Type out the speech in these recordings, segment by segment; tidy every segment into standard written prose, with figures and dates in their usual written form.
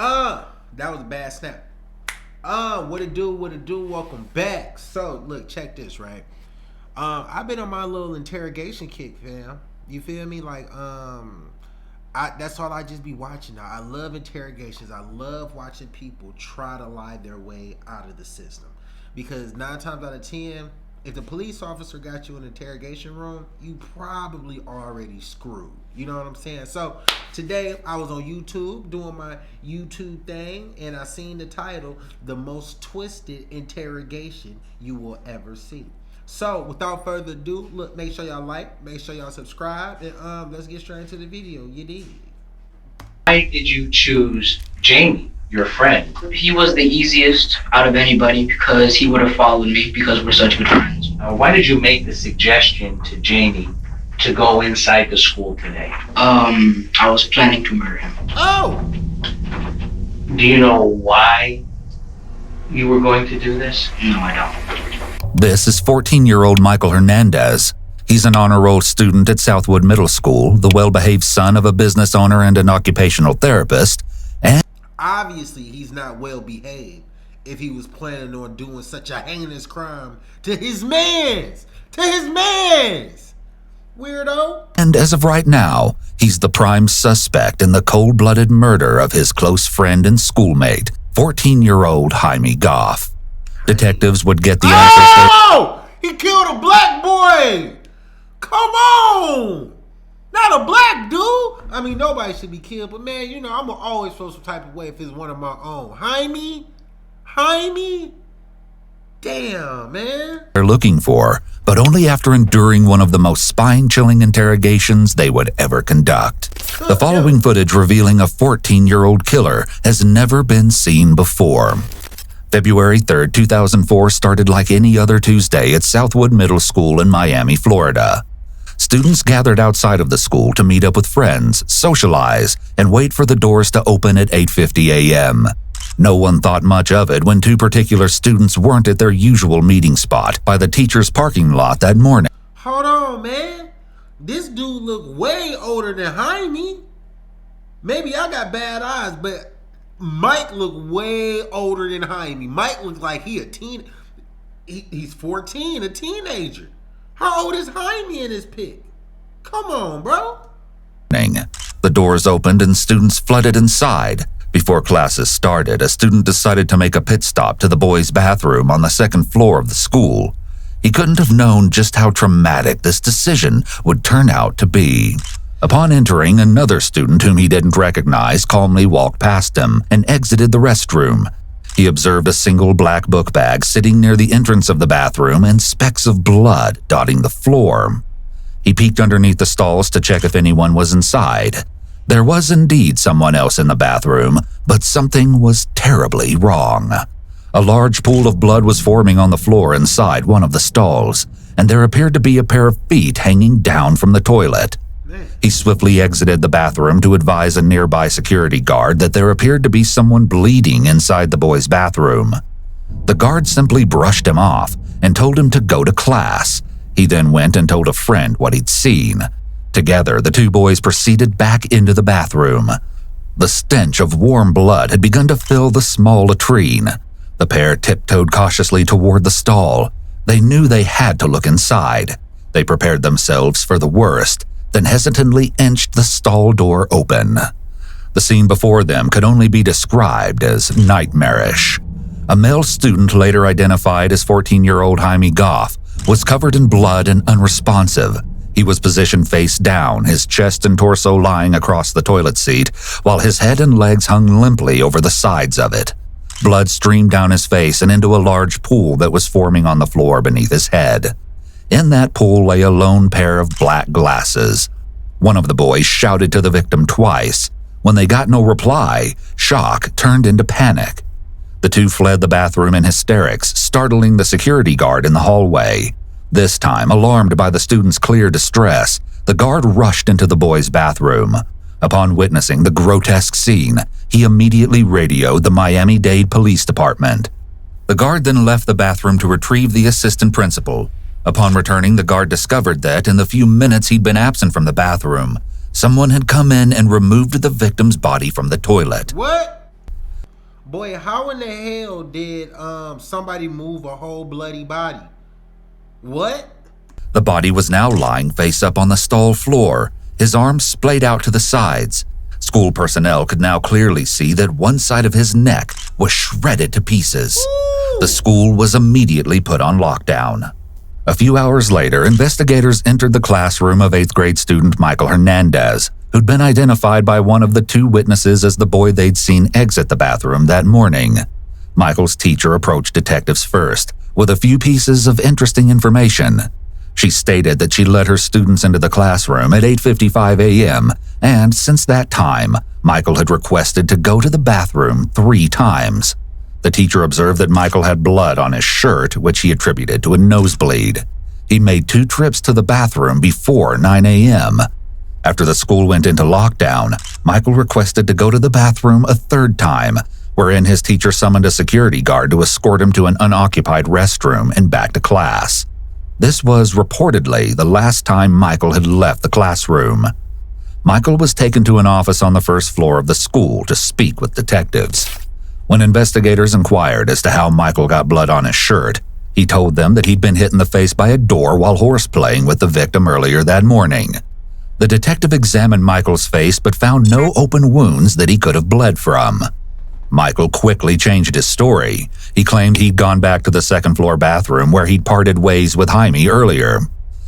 That was a bad snap. What it do? Welcome back. So, look, check this, right? I've been on my little interrogation kick, fam. You feel me? Like, that's all I just be watching now. I love interrogations. I love watching people try to lie their way out of the system. Because 9 times out of 10, if the police officer got you in an interrogation room, you probably already screwed. You know what I'm saying? So today I was on YouTube doing my YouTube thing, and I seen the title, "The Most Twisted Interrogation You Will Ever See." So without further ado, look, make sure y'all like, make sure y'all subscribe, and let's get straight into the video. You dig? Why did you choose Jamie, your friend? He was the easiest out of anybody because he would have followed me because we're such good friends. Why did you make the suggestion to Jamie to go inside the school today? I was planning to murder him. Oh! Do you know why you were going to do this? No, I don't. This is 14-year-old Michael Hernandez. He's an honor roll student at Southwood Middle School, the well-behaved son of a business owner and an occupational therapist, and obviously he's not well behaved if he was planning on doing such a heinous crime to his mans. Weirdo. And as of right now, he's the prime suspect in the cold-blooded murder of his close friend and schoolmate, 14-year-old Jaime Goff. Detectives would get the answers. Oh! He killed a black boy! Come on! Not a black dude! I mean, nobody should be killed, but man, you know, I'm gonna always feel some type of way if it's one of my own. Jaime? Damn, man. They're looking for, but only after enduring one of the most spine-chilling interrogations they would ever conduct. The following footage revealing a 14-year-old killer has never been seen before. February 3rd, 2004 started like any other Tuesday at Southwood Middle School in Miami, Florida. Students gathered outside of the school to meet up with friends, socialize, and wait for the doors to open at 8:50 a.m. No one thought much of it when 2 particular students weren't at their usual meeting spot by the teacher's parking lot that morning. Hold on, man. This dude look way older than Jaime. Maybe I got bad eyes, but Mike look way older than Jaime. Mike looks like he's 14, a teenager. How old is Jaime in his pic? Come on, bro. The doors opened and students flooded inside. Before classes started, a student decided to make a pit stop to the boys' bathroom on the 2nd floor of the school. He couldn't have known just how traumatic this decision would turn out to be. Upon entering, another student whom he didn't recognize calmly walked past him and exited the restroom. He observed a single black book bag sitting near the entrance of the bathroom and specks of blood dotting the floor. He peeked underneath the stalls to check if anyone was inside. There was indeed someone else in the bathroom, but something was terribly wrong. A large pool of blood was forming on the floor inside one of the stalls, and there appeared to be a pair of feet hanging down from the toilet. He swiftly exited the bathroom to advise a nearby security guard that there appeared to be someone bleeding inside the boys' bathroom. The guard simply brushed him off and told him to go to class. He then went and told a friend what he'd seen. Together, the 2 boys proceeded back into the bathroom. The stench of warm blood had begun to fill the small latrine. The pair tiptoed cautiously toward the stall. They knew they had to look inside. They prepared themselves for the worst, then hesitantly inched the stall door open. The scene before them could only be described as nightmarish. A male student, later identified as 14-year-old Jaime Goff, was covered in blood and unresponsive. He was positioned face down, his chest and torso lying across the toilet seat, while his head and legs hung limply over the sides of it. Blood streamed down his face and into a large pool that was forming on the floor beneath his head. In that pool lay a lone pair of black glasses. One of the boys shouted to the victim twice. When they got no reply, shock turned into panic. The 2 fled the bathroom in hysterics, startling the security guard in the hallway. This time, alarmed by the students' clear distress, the guard rushed into the boys' bathroom. Upon witnessing the grotesque scene, he immediately radioed the Miami-Dade Police Department. The guard then left the bathroom to retrieve the assistant principal. Upon returning, the guard discovered that, in the few minutes he'd been absent from the bathroom, someone had come in and removed the victim's body from the toilet. What? Boy, how in the hell did somebody move a whole bloody body? What? The body was now lying face up on the stall floor, his arms splayed out to the sides. School personnel could now clearly see that one side of his neck was shredded to pieces. Ooh. The school was immediately put on lockdown. A few hours later, investigators entered the classroom of 8th grade student Michael Hernandez, who'd been identified by one of the 2 witnesses as the boy they'd seen exit the bathroom that morning. Michael's teacher approached detectives first, with a few pieces of interesting information. She stated that she let her students into the classroom at 8:55 a.m., and since that time, Michael had requested to go to the bathroom 3 times. The teacher observed that Michael had blood on his shirt, which he attributed to a nosebleed. He made 2 trips to the bathroom before 9 a.m. After the school went into lockdown, Michael requested to go to the bathroom a 3rd time, wherein his teacher summoned a security guard to escort him to an unoccupied restroom and back to class. This was reportedly the last time Michael had left the classroom. Michael was taken to an office on the 1st floor of the school to speak with detectives. When investigators inquired as to how Michael got blood on his shirt, he told them that he'd been hit in the face by a door while horseplaying with the victim earlier that morning. The detective examined Michael's face but found no open wounds that he could have bled from. Michael quickly changed his story. He claimed he'd gone back to the 2nd floor bathroom where he'd parted ways with Jaime earlier.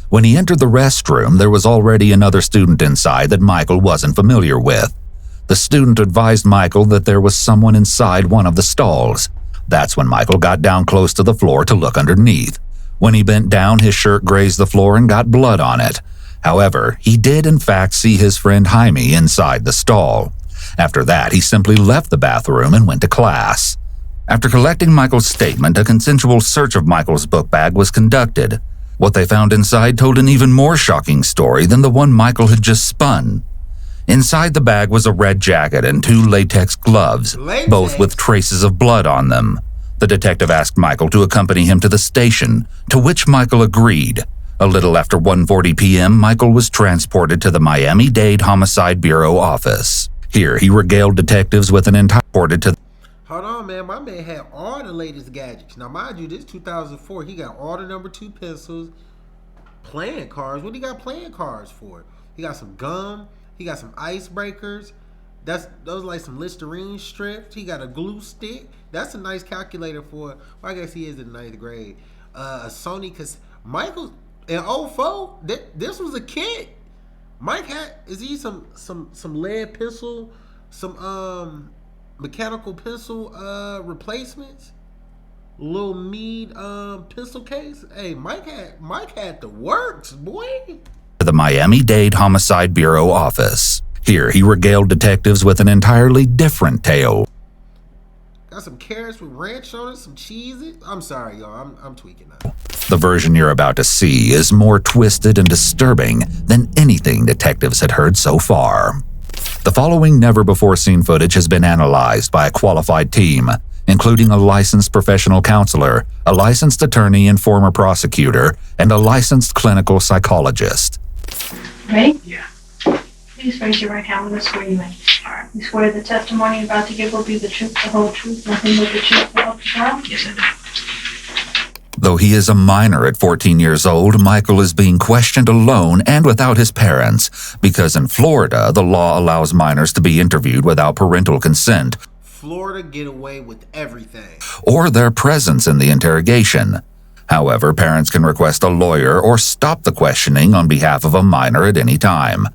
When he entered the restroom, there was already another student inside that Michael wasn't familiar with. The student advised Michael that there was someone inside one of the stalls. That's when Michael got down close to the floor to look underneath. When he bent down, his shirt grazed the floor and got blood on it. However, he did in fact see his friend Jaime inside the stall. After that, he simply left the bathroom and went to class. After collecting Michael's statement, a consensual search of Michael's book bag was conducted. What they found inside told an even more shocking story than the one Michael had just spun. Inside the bag was a red jacket and 2 latex gloves, both with traces of blood on them. The detective asked Michael to accompany him to the station, to which Michael agreed. A little after 1:40 p.m., Michael was transported to the Miami-Dade Homicide Bureau office. Here, he regaled detectives with an entire ported to. Hold on, man. My man had all the latest gadgets. Now, mind you, this 2004. He got all the number 2 pencils, playing cards. What he got playing cards for? He got some gum. He got some icebreakers. Those are like some Listerine strips. He got a glue stick. That's a nice calculator for. Well, I guess he is in 9th grade. A Sony, cause Michael in 04. This was a kid. Mike had some lead pencil, some mechanical pencil replacements, little Mead pencil case. Hey, Mike had the works, boy. The Miami-Dade Homicide Bureau office. Here, he regaled detectives with an entirely different tale. Got some carrots with ranch on it, some cheese. I'm sorry, y'all. I'm tweaking now. The version you're about to see is more twisted and disturbing than anything detectives had heard so far. The following never-before-seen footage has been analyzed by a qualified team, including a licensed professional counselor, a licensed attorney and former prosecutor, and a licensed clinical psychologist. Ready? Yeah. Please raise your right hand when I swear you in. Alright. You swear the testimony you're about to give will be the truth, the whole truth, nothing but the truth, so help you God? Yes, I do. Though he is a minor at 14 years old, Michael is being questioned alone and without his parents, because in Florida, the law allows minors to be interviewed without parental consent. Florida get away with everything. Or their presence in the interrogation. However, parents can request a lawyer or stop the questioning on behalf of a minor at any time.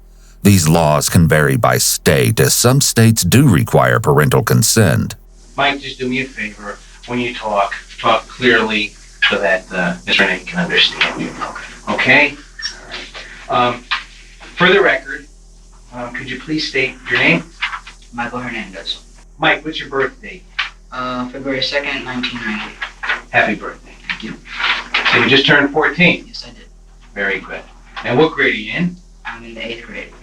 These laws can vary by state, as some states do require parental consent. Mike, just do me a favor. When you talk clearly so that Miss Renee can understand you. Okay? All right. For the record, could you please state your name? Michael Hernandez. Mike, what's your birthday? February 2nd, 1990. Happy birthday. Thank you. So you just turned 14. Yes, I did. Very good. And what grade are you in? I'm in the 8th grade.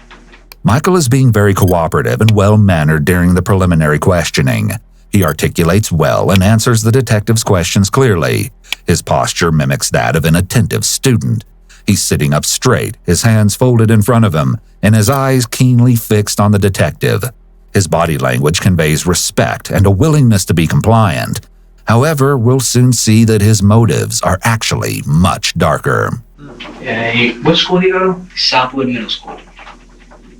Michael is being very cooperative and well-mannered during the preliminary questioning. He articulates well and answers the detective's questions clearly. His posture mimics that of an attentive student. He's sitting up straight, his hands folded in front of him, and his eyes keenly fixed on the detective. His body language conveys respect and a willingness to be compliant. However, we'll soon see that his motives are actually much darker. What school do you go to? Southwood Middle School.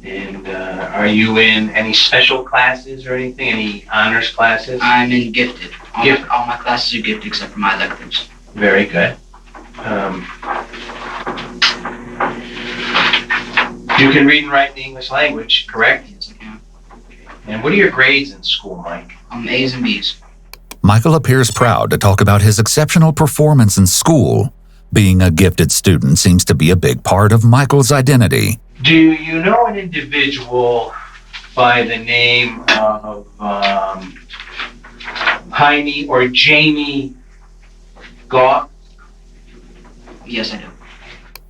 And are you in any special classes or anything? Any honors classes? I'm in gifted. Gifted. All my classes are gifted except for my electives. Very good. You can read and write the English language, correct? Yes, I can. And what are your grades in school, Mike? A's and B's. Michael appears proud to talk about his exceptional performance in school. Being a gifted student seems to be a big part of Michael's identity. Do you know an individual by the name of Jaime or Jamie Goff? Yes, I do.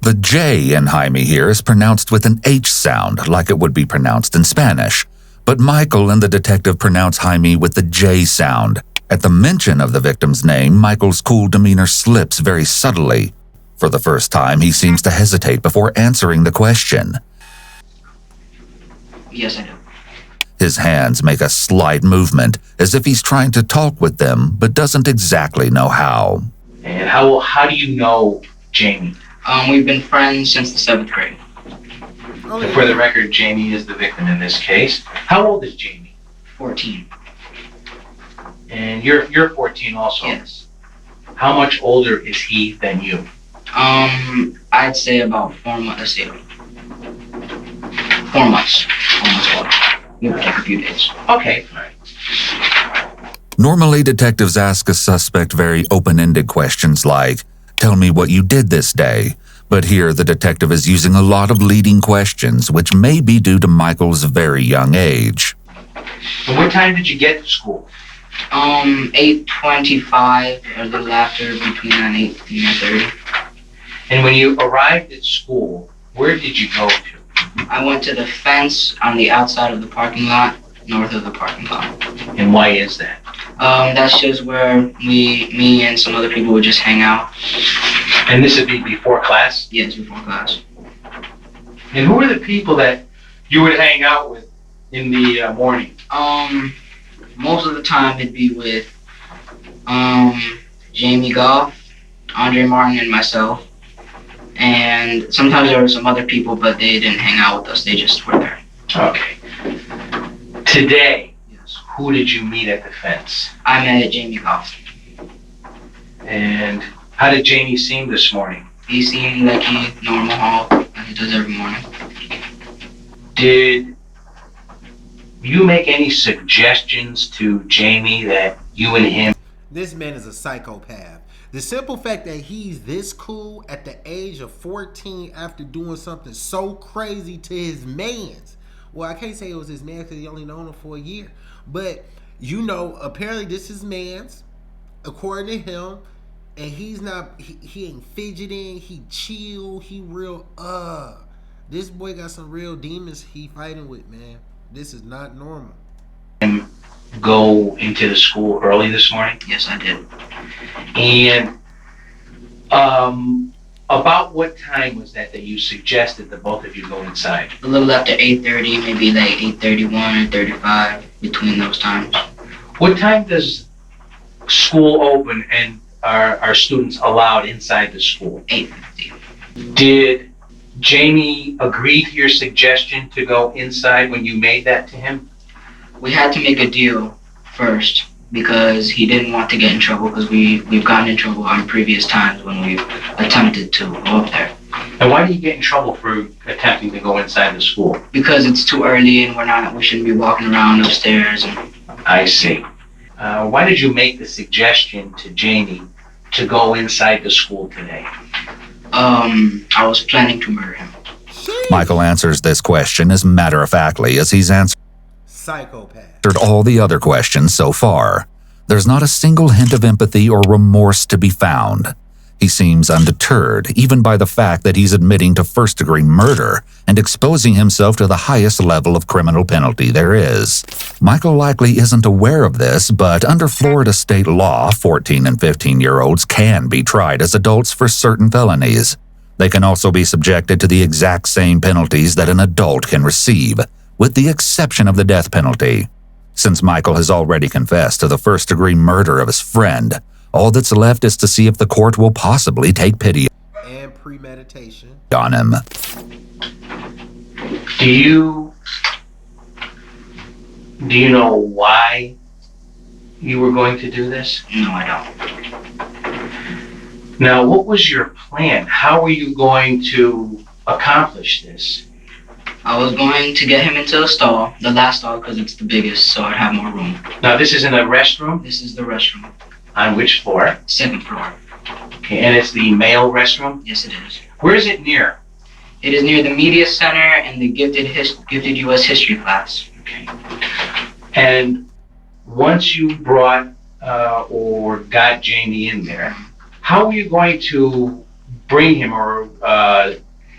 The J in Jaime here is pronounced with an H sound, like it would be pronounced in Spanish. But Michael and the detective pronounce Jaime with the J sound. At the mention of the victim's name, Michael's cool demeanor slips very subtly. For the first time, he seems to hesitate before answering the question. Yes, I do. His hands make a slight movement, as if he's trying to talk with them, but doesn't exactly know how. And how do you know Jamie? We've been friends since the 7th grade. And for the record, Jamie is the victim in this case. How old is Jamie? 14. And you're 14 also. Yes. How much older is he than you? I'd say about 4 months. Let's see. 4 months. Almost 4. It would take a few days. Okay. All right. Normally, detectives ask a suspect very open-ended questions like, "Tell me what you did this day." But here, the detective is using a lot of leading questions, which may be due to Michael's very young age. And what time did you get to school? 8:25, a little after, between 8 and 9:30. And when you arrived at school, where did you go to? I went to the fence on the outside of the parking lot, north of the parking lot. And why is that? That's just where me and some other people would just hang out. And this would be before class? Yes, before class. And who were the people that you would hang out with in the morning? Most of the time it'd be with Jamie Goff, Andre Martin, and myself. And sometimes there were some other people, but they didn't hang out with us. They just were there. Okay. Today, Yes. who did you meet at the fence? I met Jamie Goff. And how did Jamie seem this morning? He seemed like he normal hall, like he does every morning. Did you make any suggestions to Jamie that you and him? This man is a psychopath. The simple fact that he's this cool at the age of 14 after doing something so crazy to his mans. Well, I can't say it was his man because he only known him for a year. But, apparently this is man's, according to him. And he's not, he ain't fidgeting, he chill, he real, this boy got some real demons he fighting with, man. This is not normal. Go into the school early this morning? Yes, I did. And about what time was that you suggested that both of you go inside? A little after 8:30, maybe like 8:31 or 35, between those times. What time does school open and are students allowed inside the school? 8:50. Did Jamie agree to your suggestion to go inside when you made that to him? We had to make a deal first because he didn't want to get in trouble because we've gotten in trouble on previous times when we've attempted to go up there. And why do you get in trouble for attempting to go inside the school? Because it's too early and we shouldn't be walking around upstairs. And I see. Why did you make the suggestion to Jamie to go inside the school today? I was planning to murder him. Michael answers this question as matter-of-factly as he's answered Psychopath. all the other questions so far. There's not a single hint of empathy or remorse to be found. He seems undeterred, even by the fact that he's admitting to first-degree murder and exposing himself to the highest level of criminal penalty there is. Michael likely isn't aware of this, but under Florida state law, 14 and 15-year-olds can be tried as adults for certain felonies. They can also be subjected to the exact same penalties that an adult can receive, with the exception of the death penalty. Since Michael has already confessed to the first-degree murder of his friend, all that's left is to see if the court will possibly take pity And premeditation. on him. Do you know why you were going to do this? No, I don't. Now, what was your plan? How were you going to accomplish this? I was going to get him into the stall, the last stall, because it's the biggest, so I'd have more room. Now, this is in a restroom? This is the restroom. On which floor? Second floor. Okay, and it's the male restroom? Yes, it is. Where is it near? It is near the media center and the gifted U.S. history class. Okay. And once you brought or got Jamie in there, how were you going to bring him or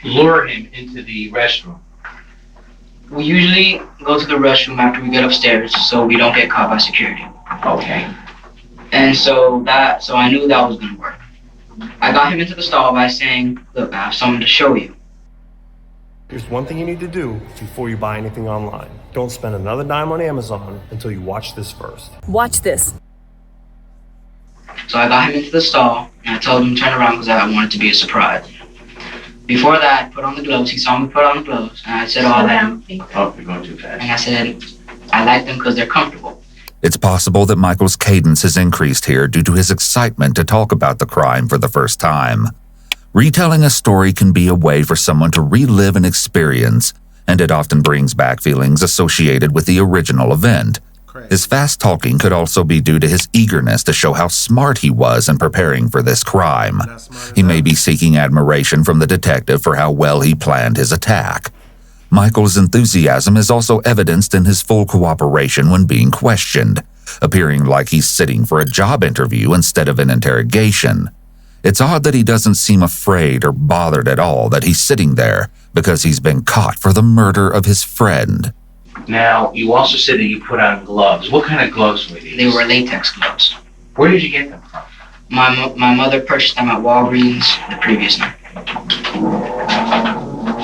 lure him into the restroom? We usually go to the restroom after we get upstairs so we don't get caught by security. Okay. And so I knew that was gonna work. I got him into the stall by saying, look, I have something to show you. Here's one thing you need to do before you buy anything online. Don't spend another dime on Amazon until you watch this first. Watch this. So I got him into the stall and I told him to turn around because I wanted it to be a surprise. Before that, I put on the gloves. He saw me put on the gloves and I said, Oh, you're going too fast. and I said, I like them because they're comfortable. It's possible that Michael's cadence has increased here due to his excitement to talk about the crime for the first time. Retelling a story can be a way for someone to relive an experience, and it often brings back feelings associated with the original event. Crazy. His fast talking could also be due to his eagerness to show how smart he was in preparing for this crime. Not smart He may enough. be seeking admiration from the detective for how well he planned his attack. Michael's enthusiasm is also evidenced in his full cooperation when being questioned, appearing like he's sitting for a job interview instead of an interrogation. It's odd that he doesn't seem afraid or bothered at all that he's sitting there because he's been caught for the murder of his friend. Now, you also said that you put on gloves. What kind of gloves were these? They were latex gloves. Where did you get them from? My mother purchased them at Walgreens the previous night.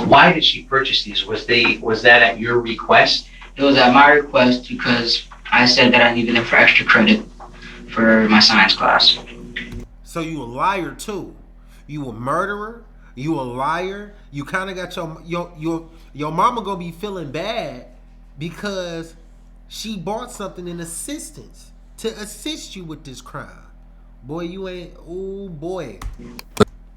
Why did she purchase these? Was that at your request? It was at my request because I said that I needed them for extra credit for my science class. So you a liar too. You a murderer. You a liar. You kind of got your mama gonna be feeling bad because she bought something in assistance to assist you with this crime. Boy, you ain't. Oh boy.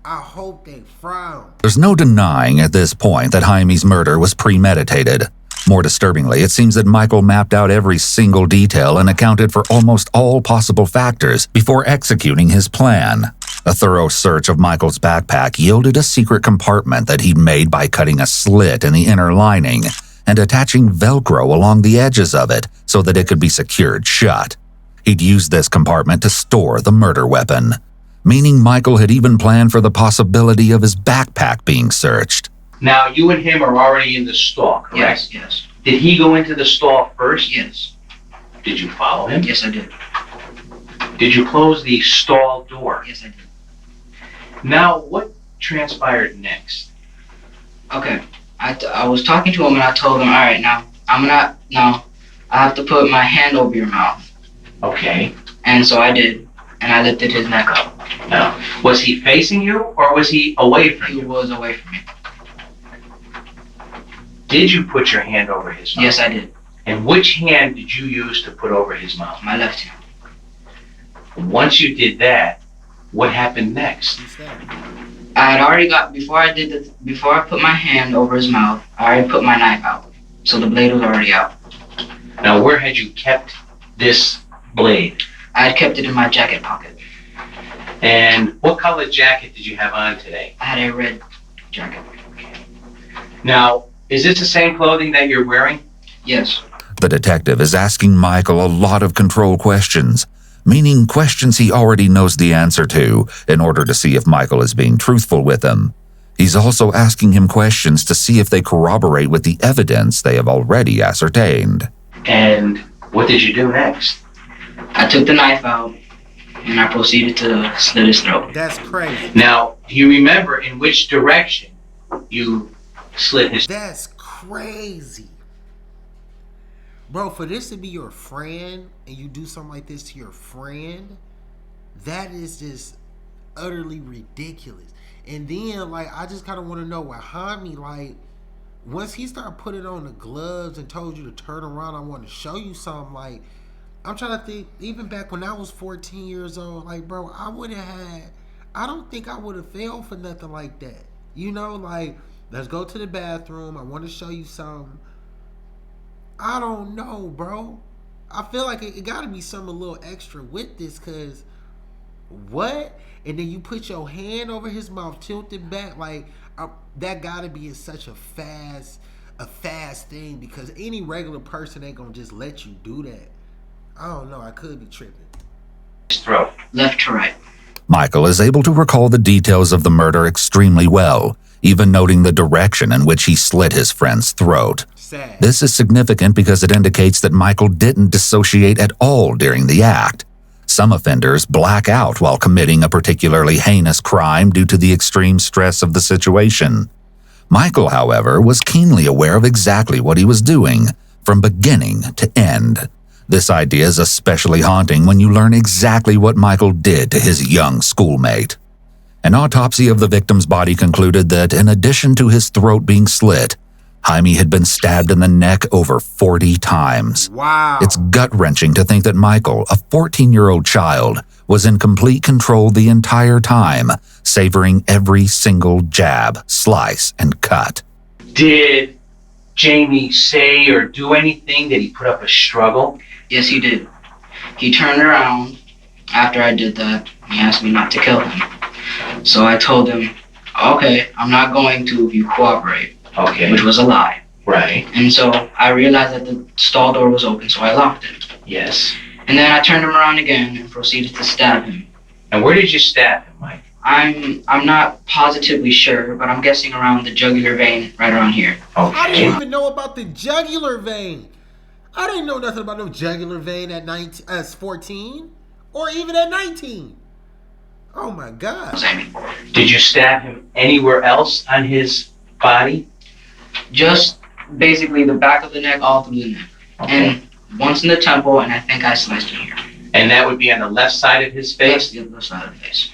I hope they frown. There's no denying at this point that Jaime's murder was premeditated. More disturbingly, it seems that Michael mapped out every single detail and accounted for almost all possible factors before executing his plan. A thorough search of Michael's backpack yielded a secret compartment that he'd made by cutting a slit in the inner lining and attaching Velcro along the edges of it so that it could be secured shut. He'd used this compartment to store the murder weapon, meaning Michael had even planned for the possibility of his backpack being searched. Now, you and him are already in the stall, correct? Yes. Did he go into the stall first? Yes. Did you follow him? Yes, I did. Did you close the stall door? Yes, I did. Now, what transpired next? Okay. I was talking to him and I told him, all right, now I have to put my hand over your mouth. Okay. And so I did, and I lifted his neck up. Now, was he facing you or was he away from He you? was away from me. Did you put your hand over his mouth? Yes, I did. And which hand did you use to put over his mouth? My left hand. Once you did that, what happened next? I had already before I put my hand over his mouth, I already put my knife out. So the blade was already out. Now, where had you kept this blade? I had kept it in my jacket pocket. And what color jacket did you have on today? I had a red jacket. Now, is this the same clothing that you're wearing? Yes. The detective is asking Michael a lot of control questions, meaning questions he already knows the answer to in order to see if Michael is being truthful with him. He's also asking him questions to see if they corroborate with the evidence they have already ascertained. And what did you do next? I took the knife out and I proceeded to slit his throat. That's crazy. Now, do you remember in which direction you slit his... That's crazy. Bro, for this to be your friend and you do something like this to your friend, that is just utterly ridiculous. And then, like, I just kind of want to know what Jaime, like, once he started putting on the gloves and told you to turn around, I want to show you something. Like, I'm trying to think, even back when I was 14 years old, like, bro, I don't think I would have failed for nothing like that. You know, like, let's go to the bathroom. I want to show you something. I don't know, bro. I feel like it got to be something a little extra with this, because what? And then you put your hand over his mouth, tilted back, like, that got to be such a fast thing, because any regular person ain't gonna just let you do that. I don't know. I could be tripping. His throat. Left to right. Michael is able to recall the details of the murder extremely well, even noting the direction in which he slit his friend's throat. Sad. This is significant because it indicates that Michael didn't dissociate at all during the act. Some offenders black out while committing a particularly heinous crime due to the extreme stress of the situation. Michael, however, was keenly aware of exactly what he was doing, from beginning to end. This idea is especially haunting when you learn exactly what Michael did to his young schoolmate. An autopsy of the victim's body concluded that, in addition to his throat being slit, Jaime had been stabbed in the neck over 40 times. Wow. It's gut-wrenching to think that Michael, a 14-year-old child, was in complete control the entire time, savoring every single jab, slice, and cut. Did Jamie say or do anything? Did he put up a struggle? Yes, he did. He turned around after I did that. He asked me not to kill him. So I told him, okay, I'm not going to if you cooperate. Okay. Which was a lie. Right. And so I realized that the stall door was open, so I locked it. Yes. And then I turned him around again and proceeded to stab him. And where did you stab him, Mike? I'm not positively sure, but I'm guessing around the jugular vein, right around here. Okay. I didn't even know about the jugular vein. I didn't know nothing about no jugular vein at 14, or even at 19. Oh my God. Did you stab him anywhere else on his body? Just basically the back of the neck, all through the neck. Okay. And once in the temple, and I think I sliced him here. And that would be on the left side of his face? Yes, the left side of the face.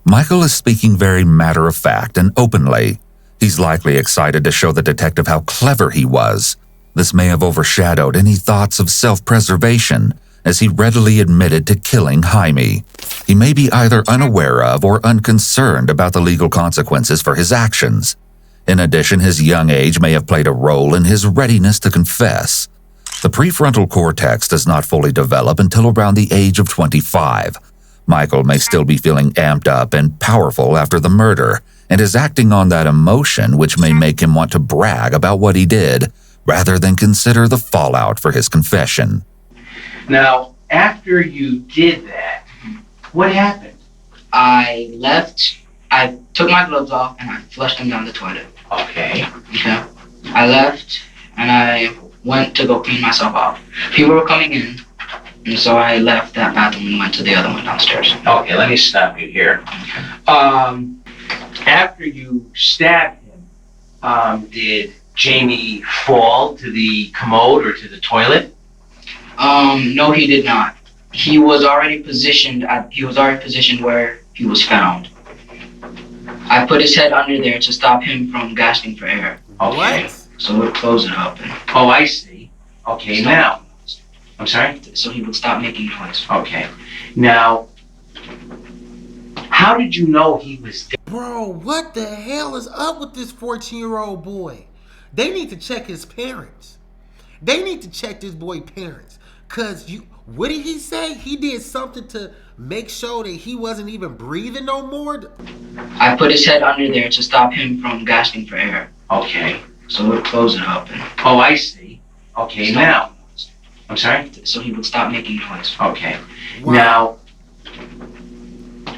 Michael is speaking very matter-of-fact and openly. He's likely excited to show the detective how clever he was. This may have overshadowed any thoughts of self-preservation, as he readily admitted to killing Jaime. He may be either unaware of or unconcerned about the legal consequences for his actions. In addition, his young age may have played a role in his readiness to confess. The prefrontal cortex does not fully develop until around the age of 25. Michael may still be feeling amped up and powerful after the murder, and is acting on that emotion, which may make him want to brag about what he did, rather than consider the fallout for his confession. Now, after you did that, what happened? I left, I took my gloves off, and I flushed them down the toilet. Okay. Okay. I left, and I went to go clean myself off. People were coming in, and so I left that bathroom and went to the other one downstairs. Okay, let me stop you here. After you stabbed him, did Jamie fall to the commode or to the toilet? No, he did not. He was already positioned where he was found. I put his head under there to stop him from gasping for air. Okay. What? So it would close it up and Oh, I see. Okay, now. I'm sorry? so he would stop making noise. Okay. Now, how did you know he was dead? Bro, what the hell is up with this 14-year-old boy? They need to check his parents. They need to check this boy's parents. Cause what did he say? He did something to make sure that he wasn't even breathing no more? I put his head under there to stop him from gasping for air. Okay. So it would close it up and Oh, I see. Okay, now. I'm sorry? so he would stop making noise. Okay. Wow. Now,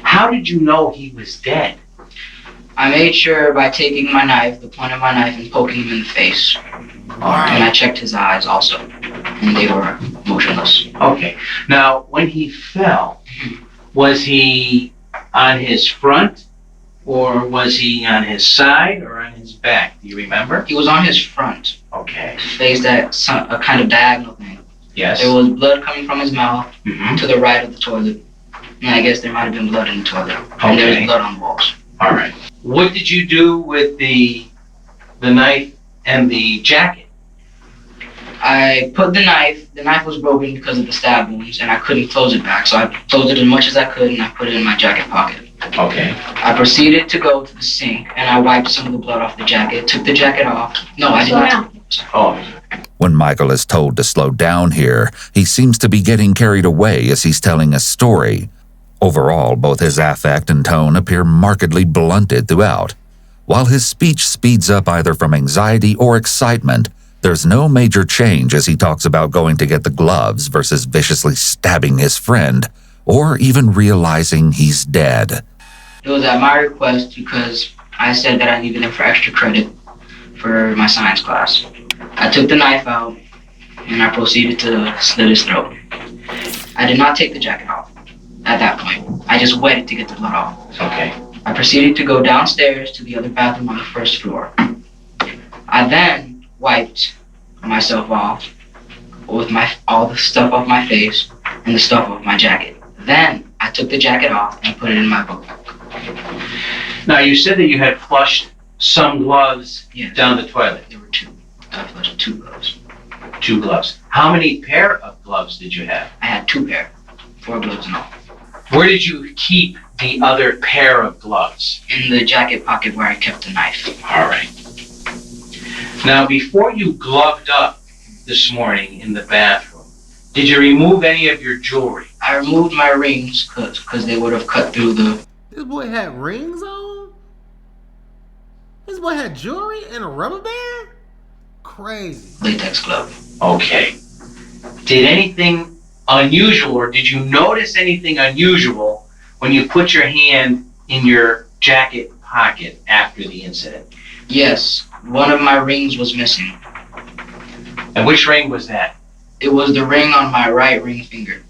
how did you know he was dead? I made sure by taking my knife, the point of my knife, and poking him in the face. Wow. And I checked his eyes also, and they were motionless. Okay. Now, when he fell, was he on his front, or was he on his side, or on his back? Do you remember? He was on his front, Okay. faced at a kind of diagonal thing. Yes. There was blood coming from his mouth Mm-hmm. to the right of the toilet. And I guess there might have been blood in the toilet. And there was Okay. blood on the walls. All right. What did you do with the knife and the jacket? I put the knife was broken because of the stab wounds, and I couldn't close it back. So I closed it as much as I could, and I put it in my jacket pocket. Okay. I proceeded to go to the sink, and I wiped some of the blood off the jacket, took the jacket off. No, I did Slow not. down. Oh. When Michael is told to slow down here, he seems to be getting carried away as he's telling his story. Overall, both his affect and tone appear markedly blunted throughout. While his speech speeds up either from anxiety or excitement, there's no major change as he talks about going to get the gloves versus viciously stabbing his friend, or even realizing he's dead. It was at my request because I said that I needed them for extra credit for my science class. I took the knife out, and I proceeded to slit his throat. I did not take the jacket off at that point. I just wet it to get the blood off. Okay. I proceeded to go downstairs to the other bathroom on the first floor. I then wiped myself off with all the stuff off my face and the stuff off my jacket. Then I took the jacket off and put it in my book. Now, you said that you had flushed some gloves Yes. down the toilet. There were two. I flushed 2 gloves. 2 gloves. How many pair of gloves did you have? I had 2 pair, 4 gloves in all. Where did you keep the other pair of gloves? In the jacket pocket where I kept the knife. All right. Now, before you gloved up this morning in the bathroom, did you remove any of your jewelry? I removed my rings because they would have cut through the... This boy had rings on? This boy had jewelry and a rubber band? Crazy. latex glove. Okay. Did anything unusual, or did you notice anything unusual when you put your hand in your jacket pocket after the incident? Yes, one of my rings was missing. And which ring was that? It was the ring on my right ring finger.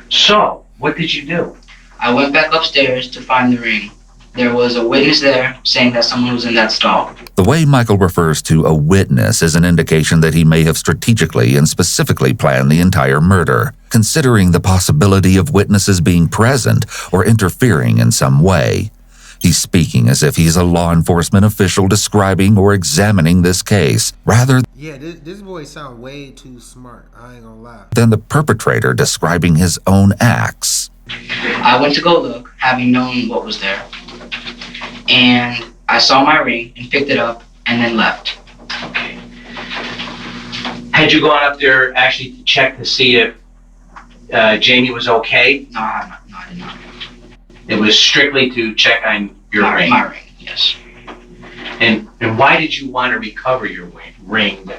So, what did you do? I went back upstairs to find the ring. There was a witness there saying that someone was in that stall. The way Michael refers to a witness is an indication that he may have strategically and specifically planned the entire murder, considering the possibility of witnesses being present or interfering in some way. He's speaking as if he's a law enforcement official describing or examining this case, rather Yeah, this boy sound way too smart. I ain't gonna lie. than the perpetrator describing his own acts. I went to go look, having known what was there. And I saw my ring and picked it up and then left. Okay. Had you gone up there actually to check to see if Jamie was okay? No, I have not. No, I did not. It was strictly to check on your ring. My ring, yes. And why did you want to recover your ring?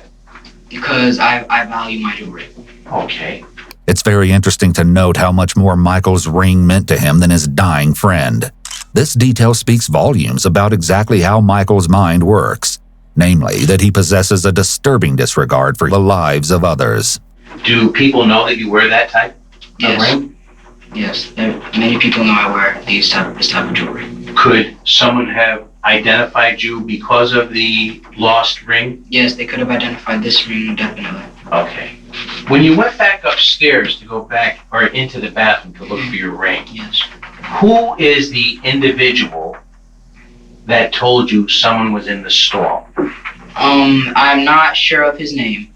Because I value my jewelry. Okay. It's very interesting to note how much more Michael's ring meant to him than his dying friend. This detail speaks volumes about exactly how Michael's mind works, namely that he possesses a disturbing disregard for the lives of others. Do people know that you wear that type of ring? Yes, many people know I wear this type of jewelry. Could someone have identified you because of the lost ring? Yes, they could have identified this ring, definitely. Okay. When you went back upstairs to go back or into the bathroom to look for your ring, Yes. who is the individual that told you someone was in the stall? I'm not sure of his name.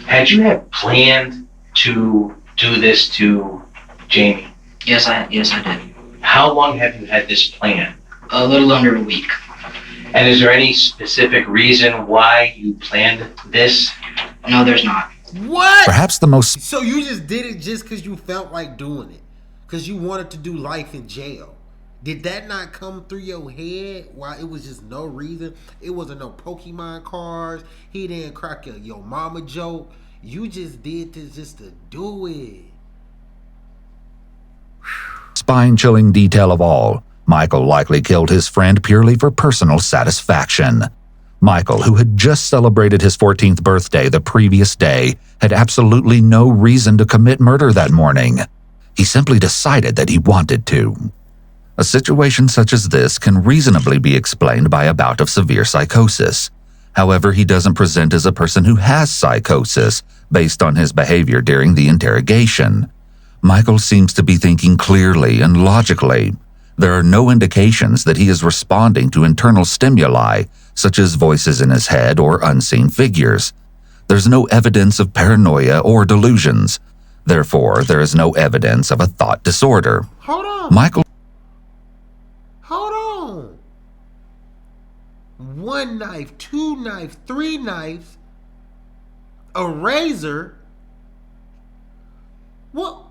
Had you had planned to do this to Jamie? Yes, I did. How long have you had this plan? A little under a week. And is there any specific reason why you planned this? No, there's not. What? Perhaps the most So you just did it just because you felt like doing it? Because you wanted to do life in jail? Did that not come through your head? Why it was just no reason? It wasn't no Pokemon cards. He didn't crack your mama joke. You just did this just to do it. spine-chilling detail of all, Michael likely killed his friend purely for personal satisfaction. Michael, who had just celebrated his 14th birthday the previous day, had absolutely no reason to commit murder that morning. He simply decided that he wanted to. A situation such as this can reasonably be explained by a bout of severe psychosis. However, he doesn't present as a person who has psychosis based on his behavior during the interrogation. Michael seems to be thinking clearly and logically. There are no indications that he is responding to internal stimuli, such as voices in his head or unseen figures. There's no evidence of paranoia or delusions. Therefore, there is no evidence of a thought disorder. Hold on. Hold on. 1 knife, 2 knives, 3 knives, a razor. What?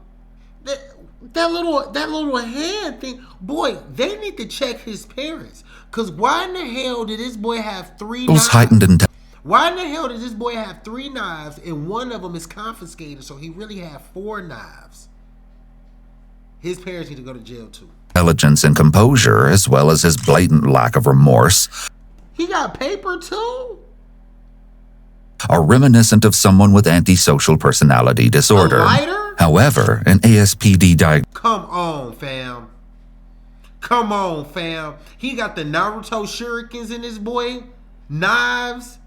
That little hand thing. Boy, they need to check his parents. Cause why in the hell did this boy have 3 knives? Why in the hell did this boy have 3 knives and one of them is confiscated? So he really had 4 knives. His parents need to go to jail too. Intelligence and composure, as well as his blatant lack of remorse, He got paper too? are reminiscent of someone with antisocial personality disorder. A lighter? However, an ASPD diagnosis Come on, fam. Come on, fam. He got the Naruto shurikens in this boy. Knives.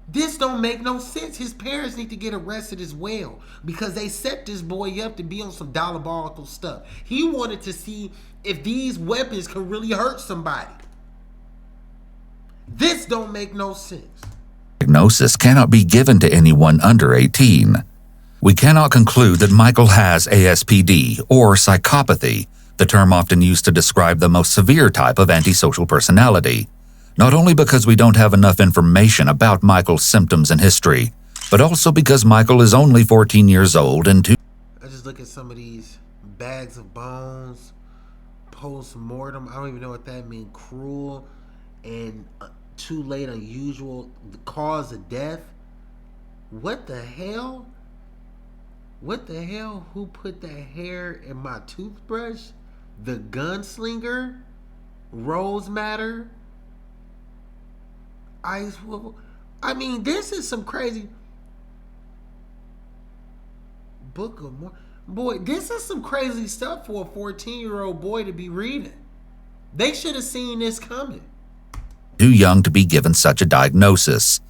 This don't make no sense. His parents need to get arrested as well because they set this boy up to be on some diabolical stuff. He wanted to see if these weapons can really hurt somebody. This don't make no sense. cannot be given to anyone under 18. We cannot conclude that Michael has ASPD or psychopathy, the term often used to describe the most severe type of antisocial personality, not only because we don't have enough information about Michael's symptoms and history, but also because Michael is only 14 years old and I just look at some of these bags of bones, post-mortem. I don't even know what that means. Cruel and too late, unusual, the cause of death. What the hell? What the hell? Who put that hair in my toothbrush? The gunslinger? Rose matter? Ice Wobble? I mean, this is some crazy... Book of Mormon. Boy, this is some crazy stuff for a 14-year-old boy to be reading. They should have seen this coming. too young to be given such a diagnosis.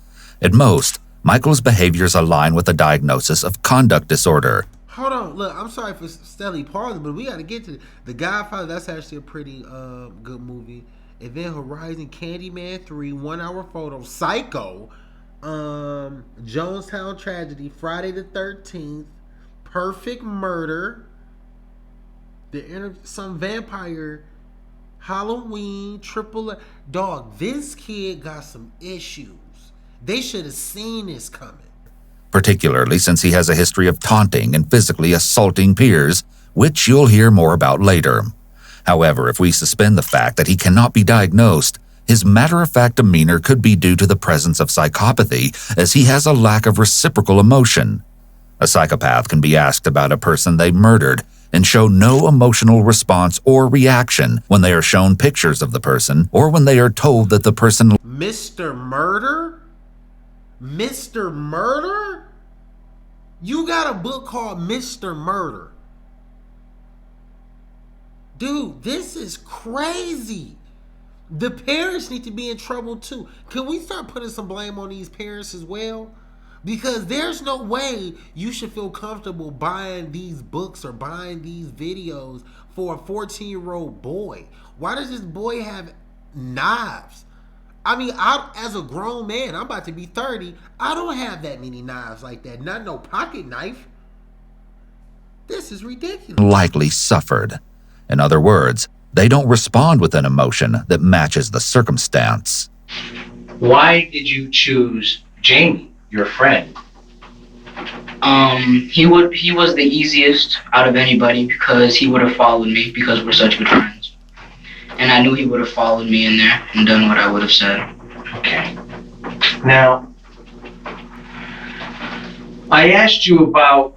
At most, Michael's behaviors align with a diagnosis of conduct disorder. Hold on, look, I'm sorry for steadily pausing, but we got to get to The Godfather. That's actually a pretty good movie. Event Horizon, Candyman 3, 1 Hour Photo, Psycho, Jonestown Tragedy, Friday the 13th, Perfect Murder, some vampire, Halloween, Triple Dog. This kid got some issues. They should have seen this coming. Particularly since he has a history of taunting and physically assaulting peers, which you'll hear more about later. However, if we suspend the fact that he cannot be diagnosed, his matter-of-fact demeanor could be due to the presence of psychopathy, as he has a lack of reciprocal emotion. A psychopath can be asked about a person they murdered and show no emotional response or reaction when they are shown pictures of the person or when they are told that the person... Mr. Murder? Mr. Murder? You got a book called Mr. Murder. Dude, this is crazy. The parents need to be in trouble too. Can we start putting some blame on these parents as well? Because there's no way you should feel comfortable buying these books or buying these videos for a 14-year-old boy. Why does this boy have knives? I mean, as a grown man, I'm about to be 30. I don't have that many knives like that. Not no pocket knife. This is ridiculous. ...likely suffered. In other words, they don't respond with an emotion that matches the circumstance. Why did you choose Jamie, your friend? He was the easiest out of anybody because he would have followed me because we're such good friends. And I knew he would have followed me in there and done what I would have said. Okay. Now, I asked you about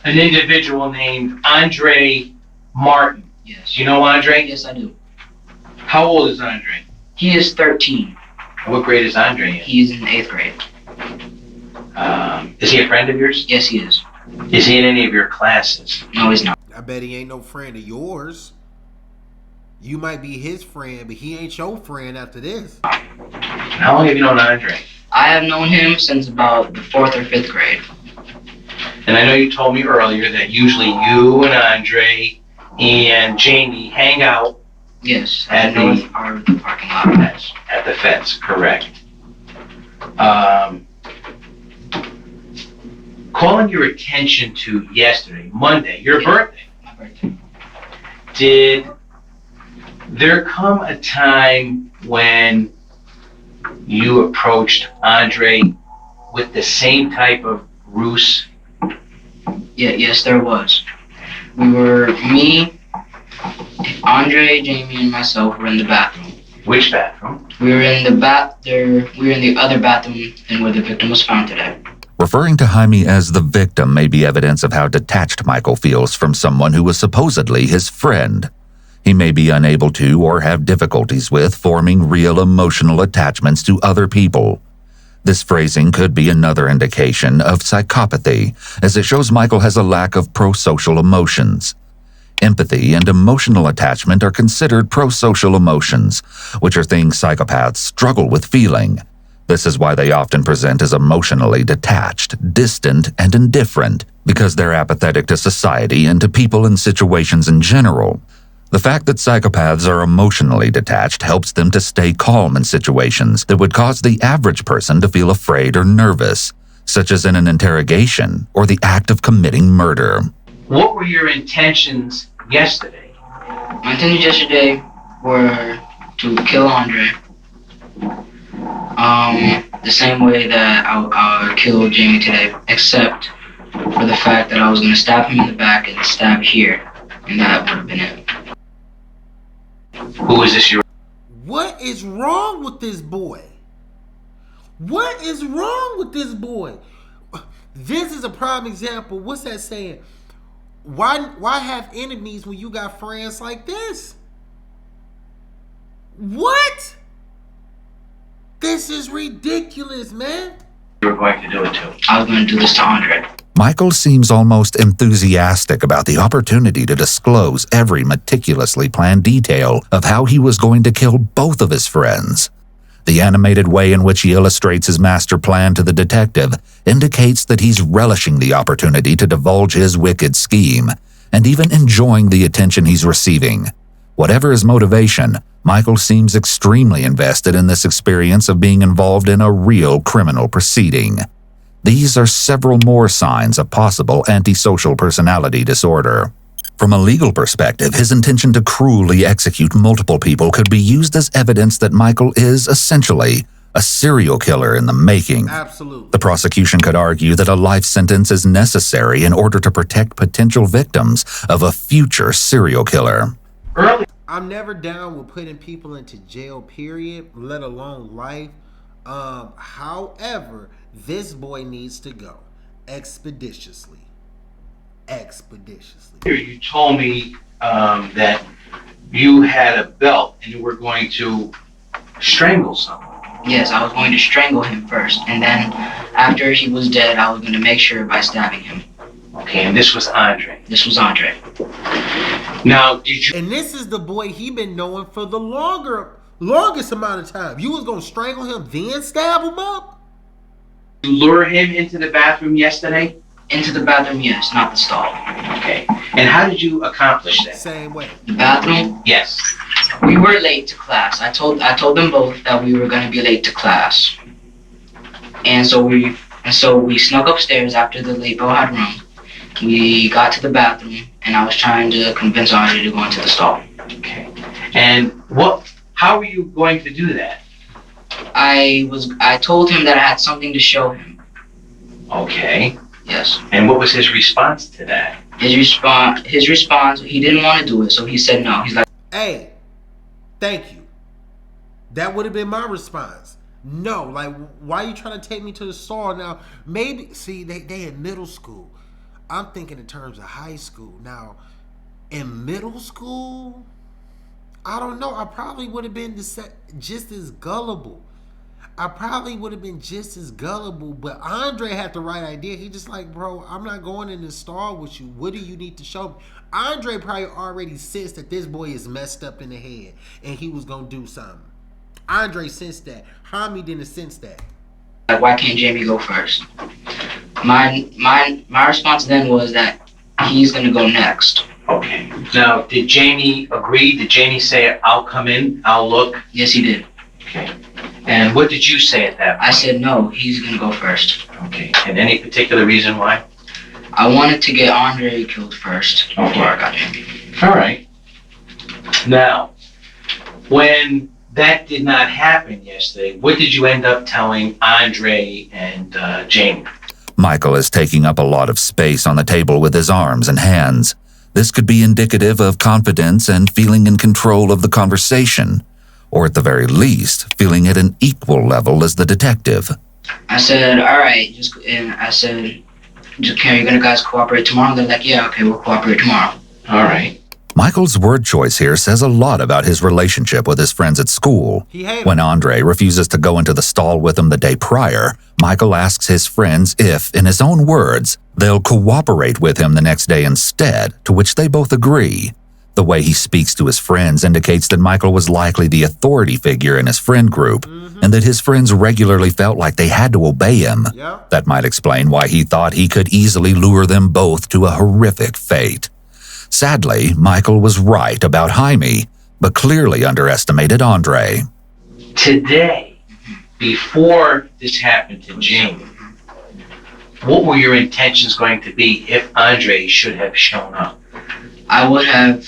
an individual named Andre Martin. Yes. Do you know Andre? Yes, I do. How old is Andre? He is 13. What grade is Andre in? He's in 8th grade. Is he a friend of yours? Yes, he is. Is he in any of your classes? No, he's not. I bet he ain't no friend of yours. You might be his friend, but he ain't your friend after this. How long have you known Andre? I have known him since about the 4th or 5th grade. And I know you told me earlier that usually you and Andre and Jamie hang out. Yes, at at the north part of the parking lot. At the fence, correct. Calling your attention to yesterday, Monday, your birthday. My birthday. Did there come a time when you approached Andre with the same type of ruse? Yeah, yes, there was. Me, Andre, Jamie, and myself were in the bathroom. Which bathroom? We were in the other bathroom than where the victim was found today. Referring to Jaime as the victim may be evidence of how detached Michael feels from someone who was supposedly his friend. He may be unable to or have difficulties with forming real emotional attachments to other people. This phrasing could be another indication of psychopathy, as it shows Michael has a lack of prosocial emotions. Empathy and emotional attachment are considered prosocial emotions, which are things psychopaths struggle with feeling. This is why they often present as emotionally detached, distant, and indifferent, because they're apathetic to society and to people and situations in general. The fact that psychopaths are emotionally detached helps them to stay calm in situations that would cause the average person to feel afraid or nervous, such as in an interrogation or the act of committing murder. What were your intentions yesterday? My intentions yesterday were to kill Andre. The same way that I killed Jamie today, except for the fact that I was going to stab him in the back and stab here, and that would have been it. Who is this? What is wrong with this boy? What is wrong with this boy? This is a prime example. What's that saying? Why have enemies when you got friends like this? What? This is ridiculous, man. You were going to do it too. I was going to do this to Andre. Michael seems almost enthusiastic about the opportunity to disclose every meticulously planned detail of how he was going to kill both of his friends. The animated way in which he illustrates his master plan to the detective indicates that he's relishing the opportunity to divulge his wicked scheme, and even enjoying the attention he's receiving. Whatever his motivation, Michael seems extremely invested in this experience of being involved in a real criminal proceeding. These are several more signs of possible antisocial personality disorder. From a legal perspective, his intention to cruelly execute multiple people could be used as evidence that Michael is essentially a serial killer in the making. Absolutely. The prosecution could argue that a life sentence is necessary in order to protect potential victims of a future serial killer. I'm never down with putting people into jail, period, let alone life. However, this boy needs to go expeditiously. You told me that you had a belt and you were going to strangle someone. Yes, I was going to strangle him first, and then after he was dead, I was going to make sure by stabbing him. Okay, and this was Andre. This was Andre. Now, did you... And this is the boy he been knowing for the longest amount of time. You was gonna strangle him, then stab him up? You lure him into the bathroom yesterday? Into the bathroom, yes, not the stall. Okay. And how did you accomplish that? Same way. The bathroom? Yes. We were late to class. I told them both that we were gonna be late to class. And so we snuck upstairs after the late bell had rung. We got to the bathroom, and I was trying to convince Andre to go into the stall. Okay. And how were you going to do that? I told him that I had something to show him. Okay. Yes. And what was his response to that? His response, he didn't want to do it, so he said no. He's like, hey, thank you. That would have been my response. No, like, why are you trying to take me to the stall now? Maybe, see, they in middle school. I'm thinking in terms of high school. Now, in middle school, I don't know. I probably would have been just as gullible. But Andre had the right idea. He just like, bro, I'm not going in the stall with you. What do you need to show me? Andre probably already sensed that this boy is messed up in the head and he was going to do something. Andre sensed that. Hami didn't sense that. Like, why can't Jamie go first? My response then was that he's gonna go next. Okay. Now, did Jamie agree? Did Jamie say, I'll come in, I'll look? Yes, he did. Okay. And what did you say at that point? I said no, he's gonna go first. Okay. And any particular reason why? I wanted to get Andre killed first before I got Jamie. All right. Now, when that did not happen yesterday, what did you end up telling Andre and Jamie? Michael is taking up a lot of space on the table with his arms and hands. This could be indicative of confidence and feeling in control of the conversation, or at the very least, feeling at an equal level as the detective. I said, all right, are you gonna guys cooperate tomorrow? They're like, yeah, okay, we'll cooperate tomorrow. All right. Michael's word choice here says a lot about his relationship with his friends at school. When Andre refuses to go into the stall with him the day prior, Michael asks his friends if, in his own words, they'll cooperate with him the next day instead, to which they both agree. The way he speaks to his friends indicates that Michael was likely the authority figure in his friend group, and that his friends regularly felt like they had to obey him. That might explain why he thought he could easily lure them both to a horrific fate. Sadly, Michael was right about Jaime, but clearly underestimated Andre. Today, before this happened to Jamie, what were your intentions going to be if Andre should have shown up? I would have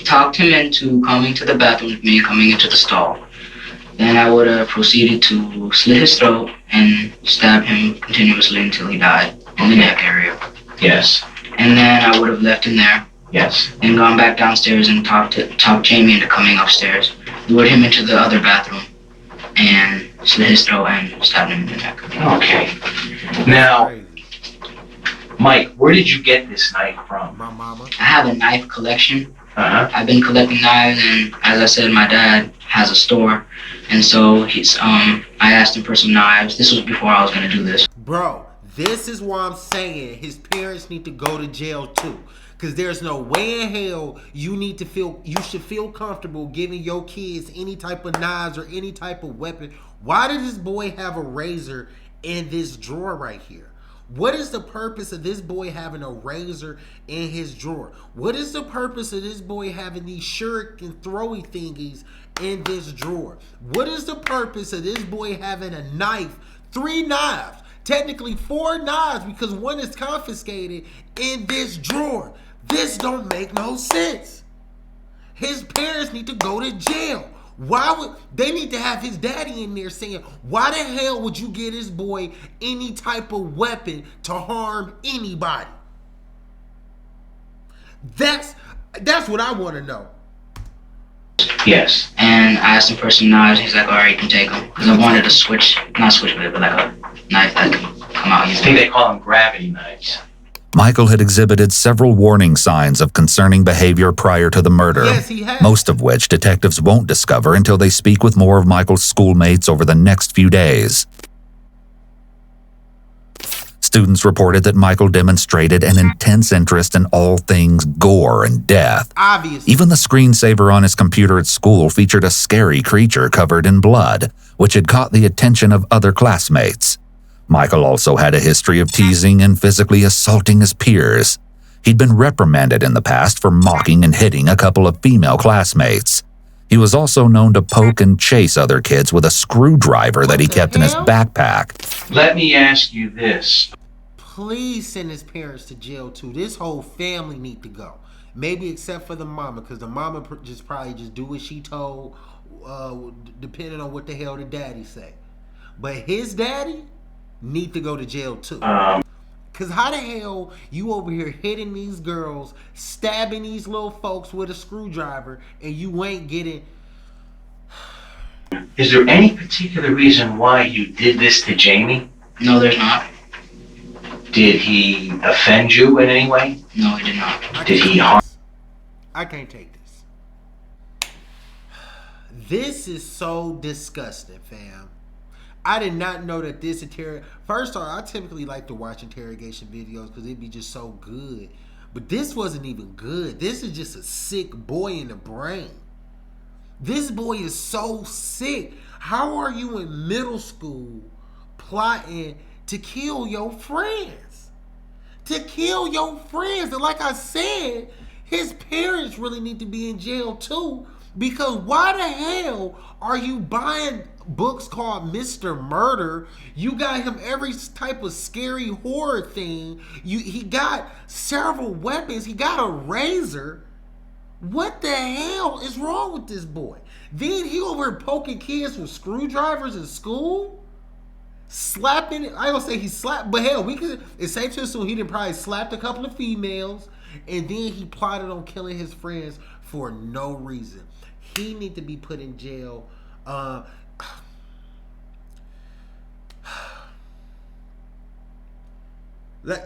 talked him into coming to the bathroom with me, coming into the stall. Then I would have proceeded to slit his throat and stab him continuously until he died in the neck area. Yes. And then I would have left him there. Yes. And gone back downstairs and talked Jamie into coming upstairs. Lured him into the other bathroom and slit his throat and stabbed him in the neck. Okay. Now, Mike, where did you get this knife from? My mama. I have a knife collection. Uh-huh. I've been collecting knives, and as I said, my dad has a store, and so I asked him for some knives. This was before I was gonna do this. Bro, this is why I'm saying his parents need to go to jail too. Cause there's no way in hell you should feel comfortable giving your kids any type of knives or any type of weapon. Why did this boy have a razor in this drawer right here? What is the purpose of this boy having a razor in his drawer? What is the purpose of this boy having these shuriken throwy thingies in this drawer? What is the purpose of this boy having a knife, 3 knives, technically 4 knives because one is confiscated in this drawer? This don't make no sense. His parents need to go to jail. Why would they need to have his daddy in there saying, why the hell would you give this boy any type of weapon to harm anybody? That's what I want to know. Yes. And I asked him for some knives. He's like, all right, you can take them. Because I wanted a not switchblade, but like a knife that can come out I easily. think they call them gravity knives. Michael had exhibited several warning signs of concerning behavior prior to the murder, Yes, he has. most of which detectives won't discover until they speak with more of Michael's schoolmates over the next few days. Students reported that Michael demonstrated an intense interest in all things gore and death. Obviously. Even the screensaver on his computer at school featured a scary creature covered in blood, which had caught the attention of other classmates. Michael also had a history of teasing and physically assaulting his peers. He'd been reprimanded in the past for mocking and hitting a couple of female classmates. He was also known to poke and chase other kids with a screwdriver that he kept in his backpack. Let me ask you this. Please send his parents to jail too. This whole family need to go. Maybe except for the mama, because the mama probably just do what she told, depending on what the hell the daddy say. But his daddy need to go to jail too. Cause how the hell you over here hitting these girls, stabbing these little folks with a screwdriver, and you ain't getting... Is there any particular reason why you did this to Jamie? No, there's not. Did he offend you in any way? No, he did not. Did he harm? I can't take this. This is so disgusting, fam. I did not know that this First off, I typically like to watch interrogation videos because it'd be just so good. But this wasn't even good. This is just a sick boy in the brain. This boy is so sick. How are you in middle school plotting to kill your friends? To kill your friends. And like I said, his parents really need to be in jail too. Because why the hell are you buying books called Mr. Murder? You got him every type of scary horror thing. He got several weapons. He got a razor. What the hell is wrong with this boy? Then he over here poking kids with screwdrivers in school? Slapping, I don't say he slapped, but hell, it's safe to assume he done probably slapped a couple of females, and then he plotted on killing his friends for no reason. He need to be put in jail.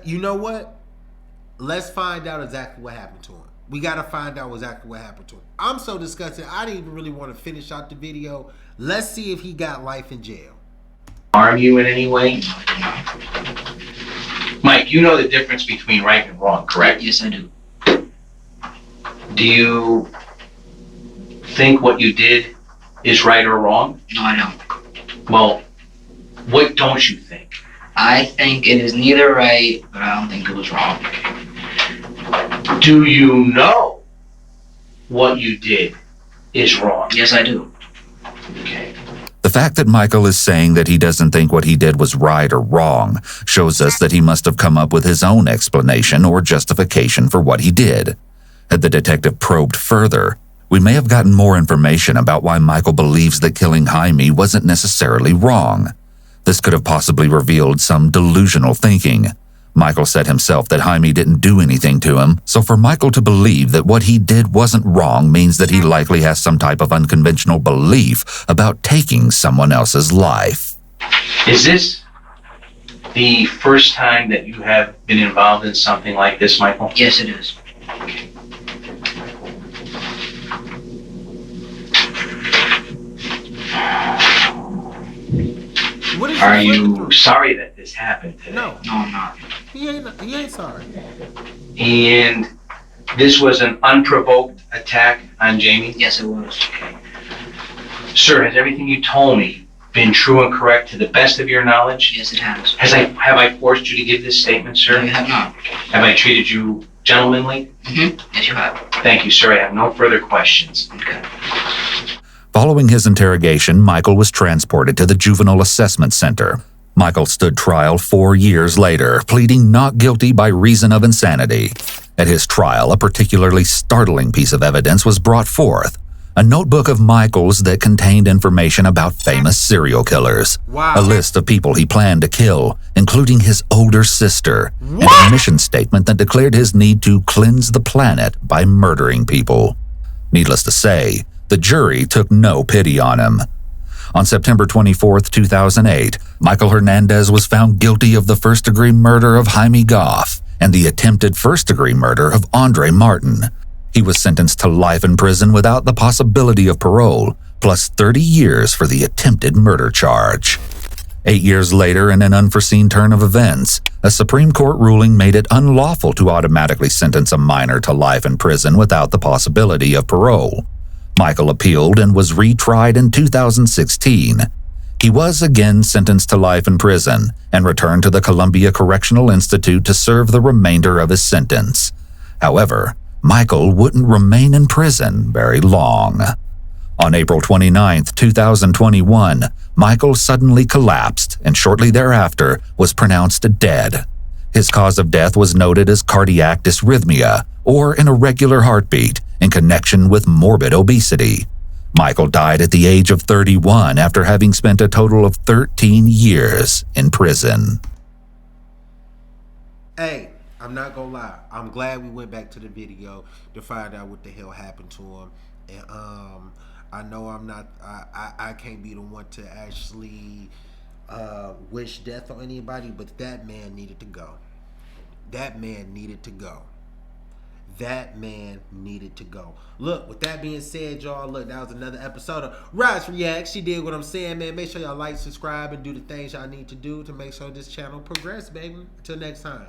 You know what? Let's find out exactly what happened to him. We got to find out exactly what happened to him. I'm so disgusted. I didn't even really want to finish out the video. Let's see if he got life in jail. Harm you in any way? Mike, you know the difference between right and wrong, correct? Yes, I do. Do you think what you did is right or wrong? No, I don't. Well, what don't you think? I think it is neither right, but I don't think it was wrong. Do you know what you did is wrong? Yes, I do. Okay. The fact that Michael is saying that he doesn't think what he did was right or wrong shows us that he must have come up with his own explanation or justification for what he did. Had the detective probed further, we may have gotten more information about why Michael believes that killing Jaime wasn't necessarily wrong. This could have possibly revealed some delusional thinking. Michael said himself that Jaime didn't do anything to him, so for Michael to believe that what he did wasn't wrong means that he likely has some type of unconventional belief about taking someone else's life. Is this the first time that you have been involved in something like this, Michael? Yes, it is. Are you sorry that this happened today? No, I'm not. he ain't sorry. And this was an unprovoked attack on Jamie? Yes, it was. Sir, has everything you told me been true and correct to the best of your knowledge? Yes, it has. Have I forced you to give this statement, sir? No, you have not. Have I treated you gentlemanly? Yes, you have. Thank you, sir. I have no further questions. Okay. Following his interrogation, Michael was transported to the Juvenile Assessment Center. Michael stood trial 4 years later, pleading not guilty by reason of insanity. At his trial, a particularly startling piece of evidence was brought forth. A notebook of Michael's that contained information about famous serial killers. Wow. A list of people he planned to kill, including his older sister. And a mission statement that declared his need to cleanse the planet by murdering people. Needless to say, the jury took no pity on him. On September 24, 2008, Michael Hernandez was found guilty of the first-degree murder of Jaime Goff and the attempted first-degree murder of Andre Martin. He was sentenced to life in prison without the possibility of parole, plus 30 years for the attempted murder charge. 8 years later, in an unforeseen turn of events, a Supreme Court ruling made it unlawful to automatically sentence a minor to life in prison without the possibility of parole. Michael appealed and was retried in 2016. He was again sentenced to life in prison and returned to the Columbia Correctional Institute to serve the remainder of his sentence. However, Michael wouldn't remain in prison very long. On April 29, 2021, Michael suddenly collapsed and shortly thereafter was pronounced dead. His cause of death was noted as cardiac dysrhythmia, or an irregular heartbeat, in connection with morbid obesity. Michael died at the age of 31 after having spent a total of 13 years in prison. Hey, I'm not gonna lie. I'm glad we went back to the video to find out what the hell happened to him. And I know I'm not. I can't be the one to actually wish death on anybody, but that man needed to go. That man needed to go. That man needed to go. Look, with that being said, y'all, look, that was another episode of Rise Reacts. She did what I'm saying, man. Make sure y'all like, subscribe, and do the things y'all need to do to make sure this channel progress, baby. Until next time.